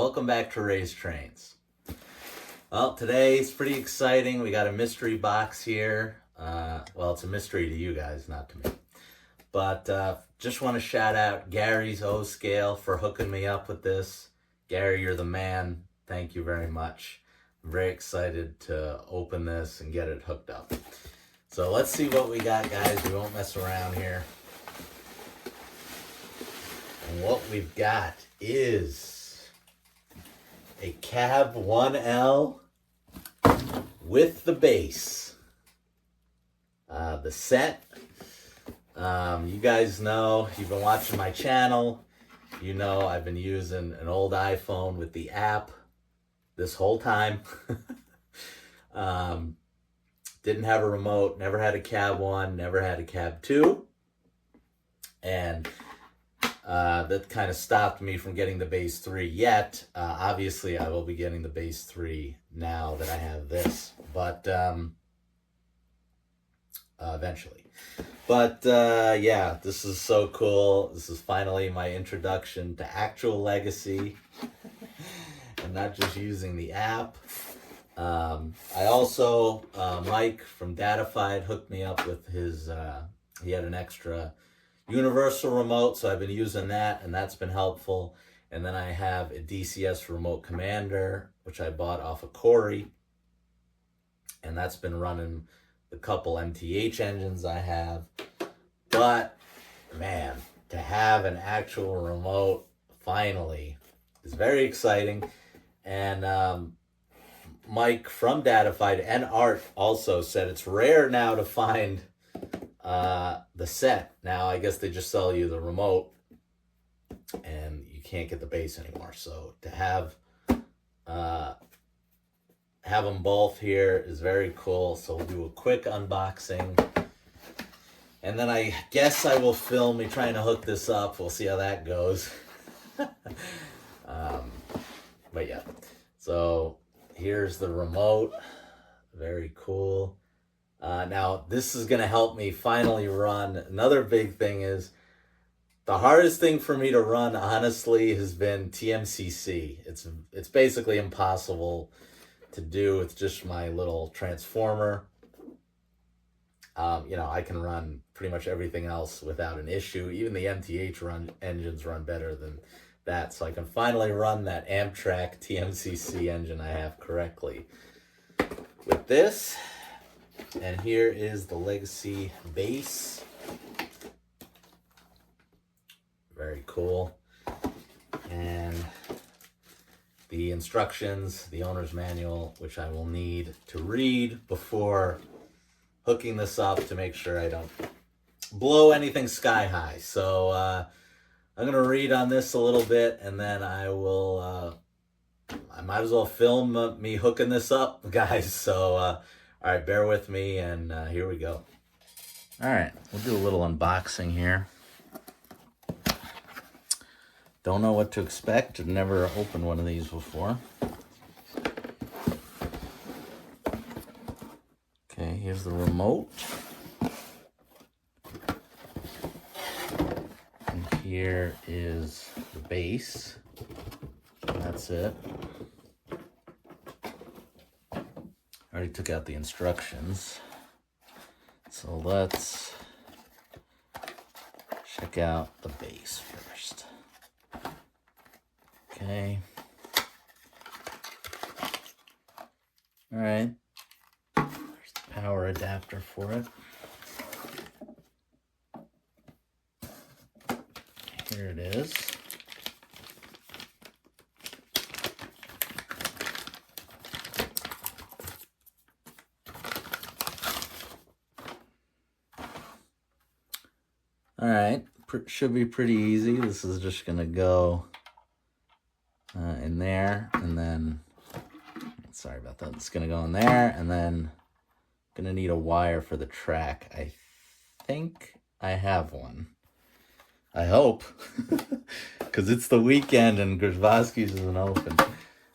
welcome back to Ray's Trains. Well, today's pretty exciting. We got a mystery box here. Well, it's a mystery to you guys, not to me. But just want to shout out Gary's O-Scale for hooking me up with this. Gary, you're the man. Thank you very much. I'm very excited to open this and get it hooked up. So let's see what we got, guys. We won't mess around here. And what we've got is a Cab 1L with the base. The set, you guys know, you've been watching my channel, you know I've been using an old iPhone with the app this whole time. Didn't have a remote, never had a Cab 1, never had a Cab 2, and that kind of stopped me from getting the base 3 yet. Obviously, I will be getting the base 3 now that I have this, but eventually. But yeah, this is so cool. This is finally my introduction to actual Legacy and not just using the app. I also, Mike from Datafied hooked me up with his, he had an extra universal remote, so I've been using that, and that's been helpful. And then I have a DCS remote commander, which I bought off of Corey, and that's been running the couple MTH engines I have. But man, to have an actual remote finally is very exciting. And Mike from Datafied and Art also said it's rare now to find the set. Now I guess they just sell you the remote and you can't get the base anymore. So to have them both here is very cool. So we'll do a quick unboxing, and then I guess I will film me trying to hook this up. We'll see how that goes. But yeah, so here's the remote. Very cool. Now this is going to help me finally run. Another big thing is the hardest thing for me to run, honestly, has been TMCC. It's basically impossible to do with just my little transformer. You know, I can run pretty much everything else without an issue. Even the MTH engines run better than that. So I can finally run that Amtrak TMCC engine I have correctly with this. And here is the Legacy base. Very cool. And the instructions, the owner's manual, which I will need to read before hooking this up to make sure I don't blow anything sky high. So I'm going to read on this a little bit, and then I will, I might as well film me hooking this up, guys. So, all right, bear with me, and here we go. All right, we'll do a little unboxing here. Don't know what to expect. I've never opened one of these before. Okay, here's the remote. And here is the base. That's it. I already took out the instructions. So let's check out the base first. Okay. All right. There's the power adapter for it. Here it is. All right. Should be pretty easy. This is just going to go in there, and then, sorry about that, it's gonna go in there, and then gonna need a wire for the track. I think I have one. I hope, because it's the weekend and Grzbowski's isn't open.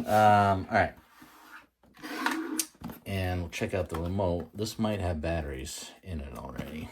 All right, and we'll check out the remote. This might have batteries in it already.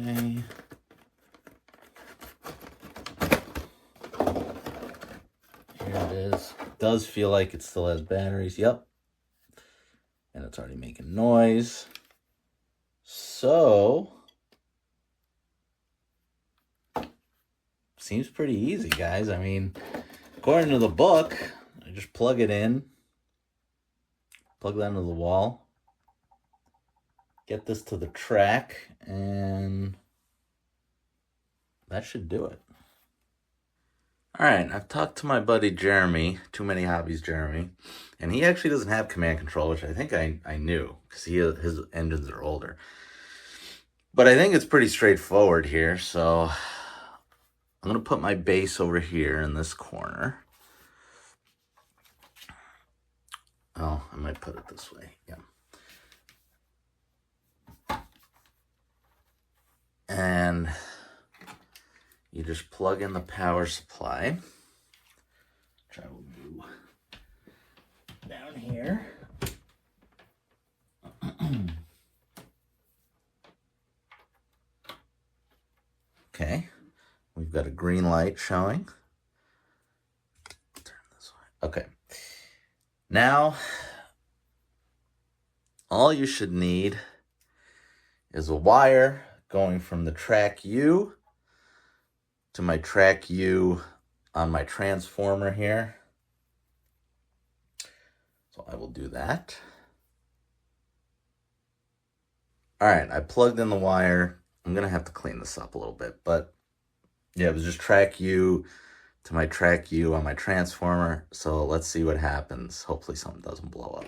Okay. Here it is. It does feel like it still has batteries. Yep. And it's already making noise. So, seems pretty easy, guys. I mean, according to the book, I just plug it in, plug that into the wall, get this to the track, and that should do it. All right, I've talked to my buddy Jeremy, Too Many Hobbies Jeremy, and he actually doesn't have command control, which I think I knew, because his engines are older. But I think it's pretty straightforward here, so I'm going to put my base over here in this corner. Oh, I might put it this way, yeah. And you just plug in the power supply, which I will do down here. Okay, we've got a green light showing. Turn this way. Okay. Now, all you should need is a wire going from the track U to my track U on my transformer here. So I will do that. All right, I plugged in the wire. I'm gonna have to clean this up a little bit, but yeah, it was just track U to my track U on my transformer. So let's see what happens. Hopefully something doesn't blow up.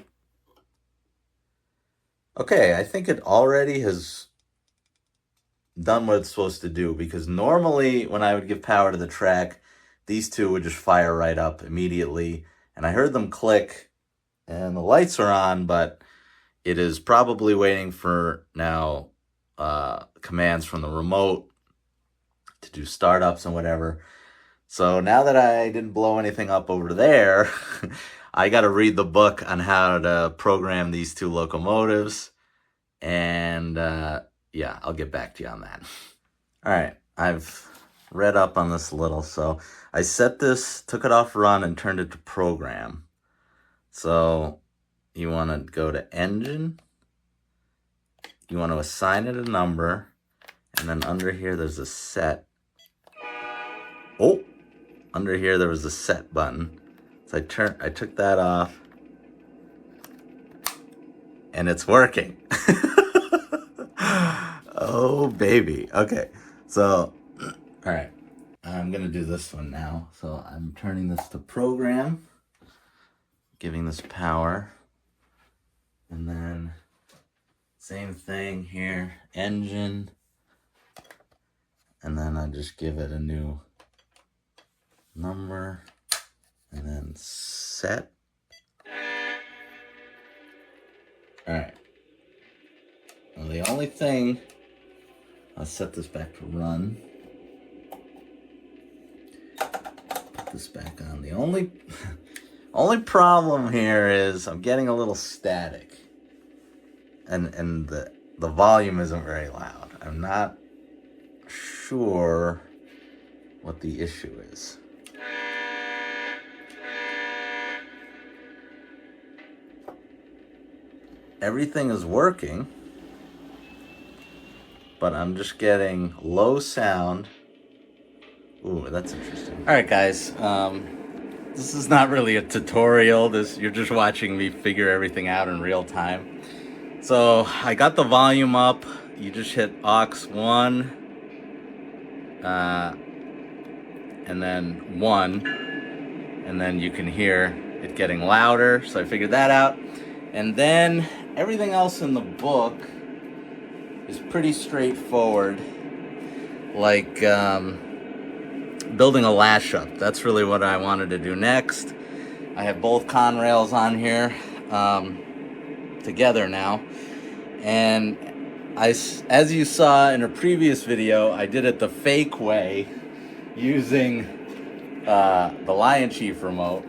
Okay, I think it already has done what it's supposed to do, because normally when I would give power to the track, these two would just fire right up immediately. And I heard them click and the lights are on, but it is probably waiting for now commands from the remote to do startups and whatever. So now that I didn't blow anything up over there, I got to read the book on how to program these two locomotives. And yeah, I'll get back to you on that. All right, I've read up on this a little. So I set this, took it off run, and turned it to program. So you want to go to engine. You want to assign it a number. And then under here, there's a set. Oh, under here, there was a set button. So I took that off. And it's working. Oh, baby. Okay. So, all right. I'm going to do this one now. So I'm turning this to program. Giving this power. And then same thing here. Engine. And then I just give it a new number. And then set. All right. Well, the only thing, I'll set this back to run. Put this back on. The only problem here is I'm getting a little static. And the volume isn't very loud. I'm not sure what the issue is. Everything is working, but I'm just getting low sound. Ooh, that's interesting. All right, guys. This is not really a tutorial. You're just watching me figure everything out in real time. So I got the volume up. You just hit aux 1, and then 1, and then you can hear it getting louder. So I figured that out. And then everything else in the book is pretty straightforward, like building a lash-up. That's really what I wanted to do next. I have both con rails on here together now, and as you saw in a previous video, I did it the fake way using the Lion Chief remote,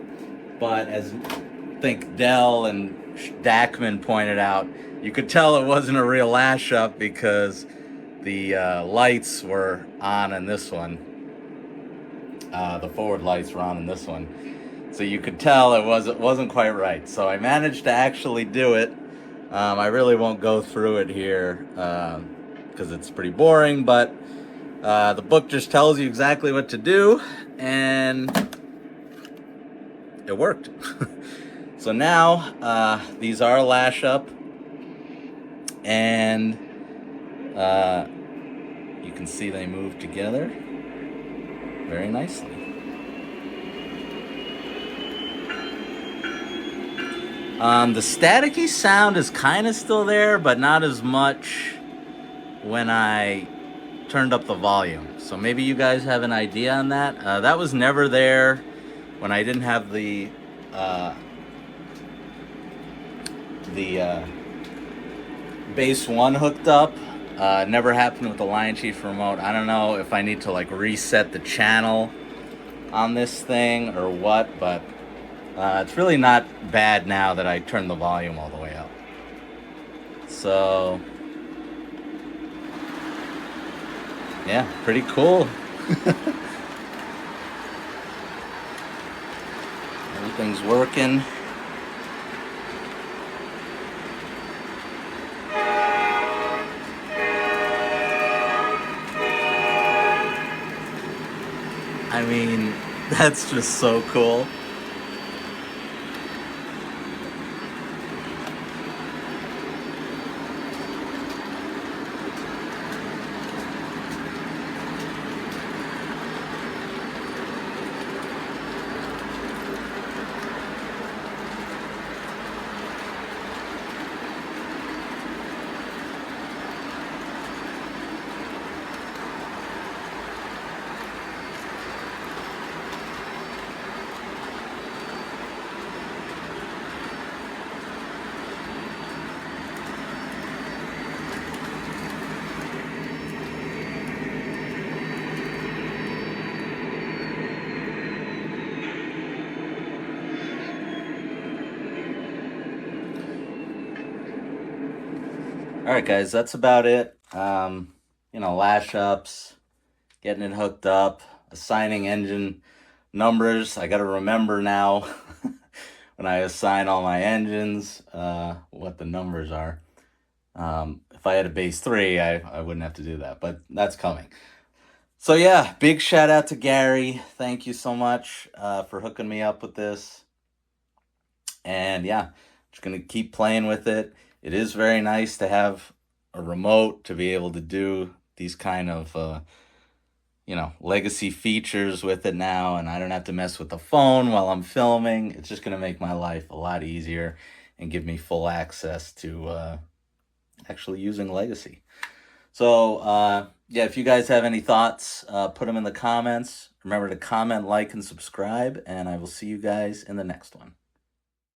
but as I think Dell and Dackman pointed out, you could tell it wasn't a real lash-up because the lights were on in this one. The forward lights were on in this one. So you could tell it wasn't quite right. So I managed to actually do it. I really won't go through it here because it's pretty boring, but the book just tells you exactly what to do, and it worked. So now these are lash up, and you can see they move together very nicely. The staticky sound is kind of still there, but not as much when I turned up the volume. So maybe you guys have an idea on that. That was never there when I didn't have the base 1 hooked up. Never happened with the Lion Chief remote. I don't know if I need to like reset the channel on this thing or what, but it's really not bad now that I turned the volume all the way up. So yeah, pretty cool. Everything's working. I mean, that's just so cool. All right, guys, that's about it. Lash ups, getting it hooked up, assigning engine numbers. I got to remember now when I assign all my engines what the numbers are. If I had a base 3, I wouldn't have to do that, but that's coming. So yeah, big shout out to Gary. Thank you so much for hooking me up with this. And yeah, just going to keep playing with it. It is very nice to have a remote to be able to do these kind of, legacy features with it now. And I don't have to mess with the phone while I'm filming. It's just going to make my life a lot easier and give me full access to actually using Legacy. So, yeah, if you guys have any thoughts, put them in the comments. Remember to comment, like, and subscribe. And I will see you guys in the next one.